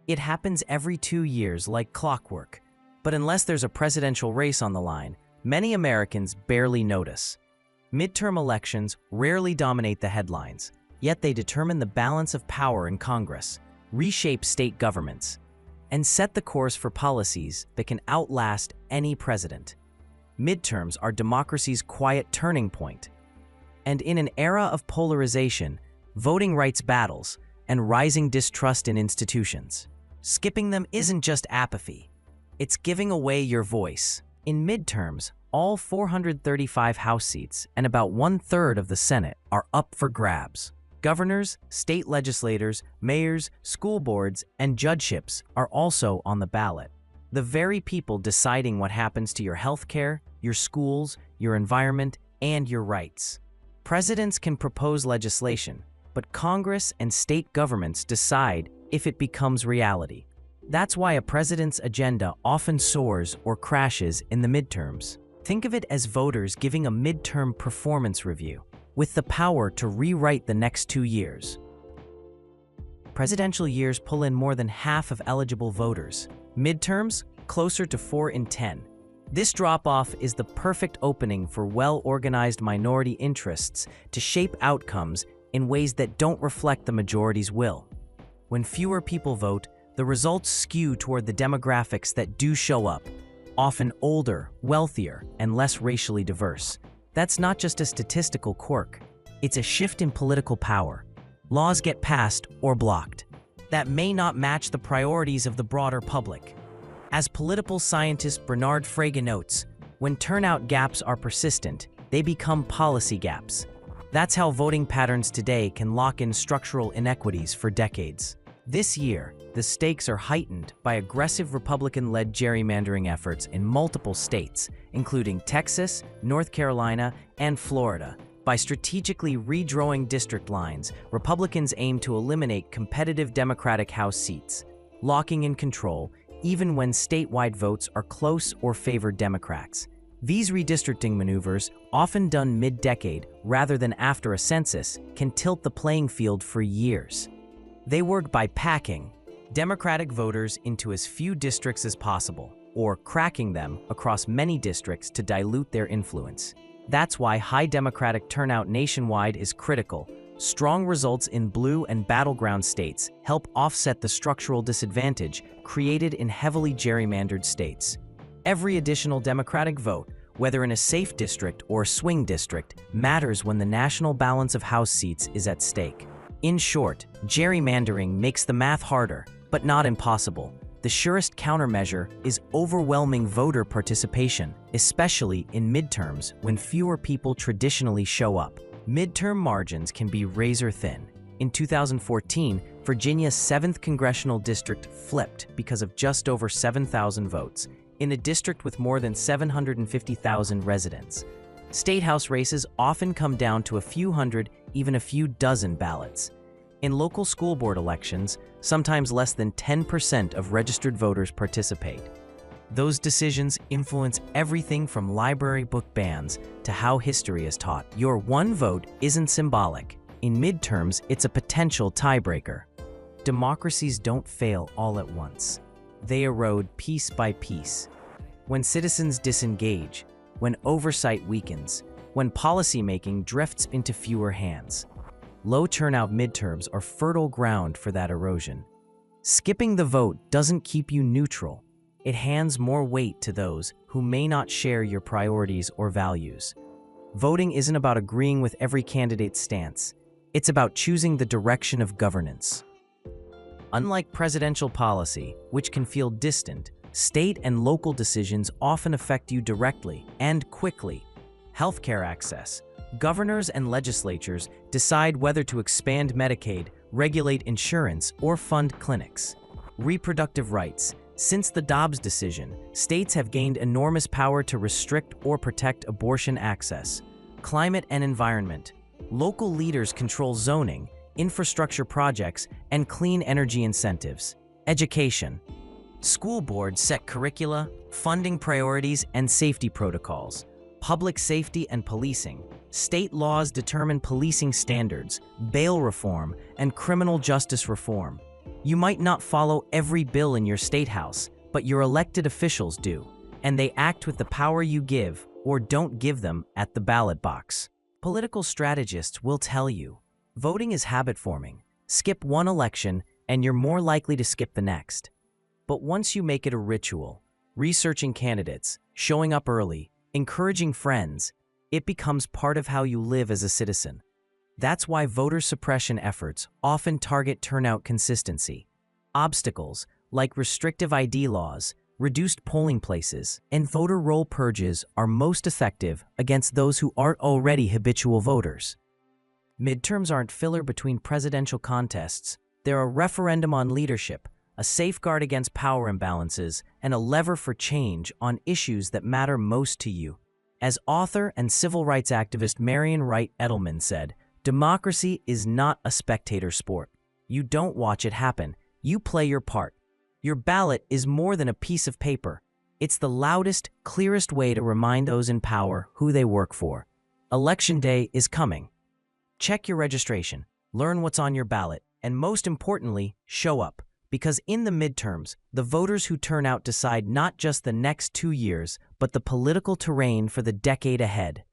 It happens every 2 years like clockwork. But unless there's a presidential race on the line, many Americans barely notice. Midterm elections rarely dominate the headlines, yet they determine the balance of power in Congress, reshape state governments, and set the course for policies that can outlast any president. Midterms are democracy's quiet turning point. And in an era of polarization, voting rights battles, and rising distrust in institutions, skipping them isn't just apathy. It's giving away your voice. In midterms, all 435 House seats and about 1/3 of the Senate are up for grabs. Governors, state legislators, mayors, school boards, and judgeships are also on the ballot. The very people deciding what happens to your healthcare, your schools, your environment, and your rights. Presidents can propose legislation, but Congress and state governments decide if it becomes reality. That's why a president's agenda often soars or crashes in the midterms. Think of it as voters giving a midterm performance review, with the power to rewrite the next 2 years. Presidential years pull in more than half of eligible voters. Midterms, closer to 4 in 10. This drop-off is the perfect opening for well-organized minority interests to shape outcomes in ways that don't reflect the majority's will. When fewer people vote, the results skew toward the demographics that do show up, often older, wealthier, and less racially diverse. That's not just a statistical quirk. It's a shift in political power. Laws get passed or blocked that may not match the priorities of the broader public. As political scientist Bernard Frege notes, when turnout gaps are persistent, they become policy gaps. That's how voting patterns today can lock in structural inequities for decades. This year, the stakes are heightened by aggressive Republican-led gerrymandering efforts in multiple states, including Texas, North Carolina, and Florida. By strategically redrawing district lines, Republicans aim to eliminate competitive Democratic House seats, locking in control even when statewide votes are close or favor Democrats. These redistricting maneuvers, often done mid-decade rather than after a census, can tilt the playing field for years. They work by packing Democratic voters into as few districts as possible, or cracking them across many districts to dilute their influence. That's why high Democratic turnout nationwide is critical. Strong results in blue and battleground states help offset the structural disadvantage created in heavily gerrymandered states. Every additional Democratic vote, whether in a safe district or swing district, matters when the national balance of House seats is at stake. In short, gerrymandering makes the math harder, but not impossible. The surest countermeasure is overwhelming voter participation, especially in midterms when fewer people traditionally show up. Midterm margins can be razor-thin. In 2014, Virginia's 7th congressional district flipped because of just over 7,000 votes, in a district with more than 750,000 residents. State House races often come down to a few hundred, even a few dozen ballots. In local school board elections, sometimes less than 10% of registered voters participate. Those decisions influence everything from library book bans to how history is taught. Your one vote isn't symbolic. In midterms, it's a potential tiebreaker. Democracies don't fail all at once. They erode piece by piece. When citizens disengage, when oversight weakens, when policymaking drifts into fewer hands. Low turnout midterms are fertile ground for that erosion. Skipping the vote doesn't keep you neutral. It hands more weight to those who may not share your priorities or values. Voting isn't about agreeing with every candidate's stance. It's about choosing the direction of governance. Unlike presidential policy, which can feel distant, state and local decisions often affect you directly and quickly. Healthcare access. Governors and legislatures decide whether to expand Medicaid, regulate insurance, or fund clinics. Reproductive rights. Since the Dobbs decision, states have gained enormous power to restrict or protect abortion access. Climate and environment. Local leaders control zoning, infrastructure projects, and clean energy incentives. Education. School boards set curricula, funding priorities, and safety protocols. Public safety and policing. State laws determine policing standards, bail reform, and criminal justice reform. You might not follow every bill in your state house, but your elected officials do, and they act with the power you give or don't give them at the ballot box. Political strategists will tell you, voting is habit forming. Skip one election and you're more likely to skip the next. But once you make it a ritual, researching candidates, showing up early, encouraging friends, it becomes part of how you live as a citizen. That's why voter suppression efforts often target turnout consistency. Obstacles like restrictive ID laws, reduced polling places, and voter roll purges are most effective against those who aren't already habitual voters. Midterms aren't filler between presidential contests. They're a referendum on leadership, a safeguard against power imbalances, and a lever for change on issues that matter most to you. As author and civil rights activist Marian Wright Edelman said, "Democracy is not a spectator sport. You don't watch it happen. You play your part. Your ballot is more than a piece of paper. It's the loudest, clearest way to remind those in power who they work for. Election day is coming. Check your registration, learn what's on your ballot, and most importantly, show up. Because in the midterms, the voters who turn out decide not just the next 2 years, but the political terrain for the decade ahead."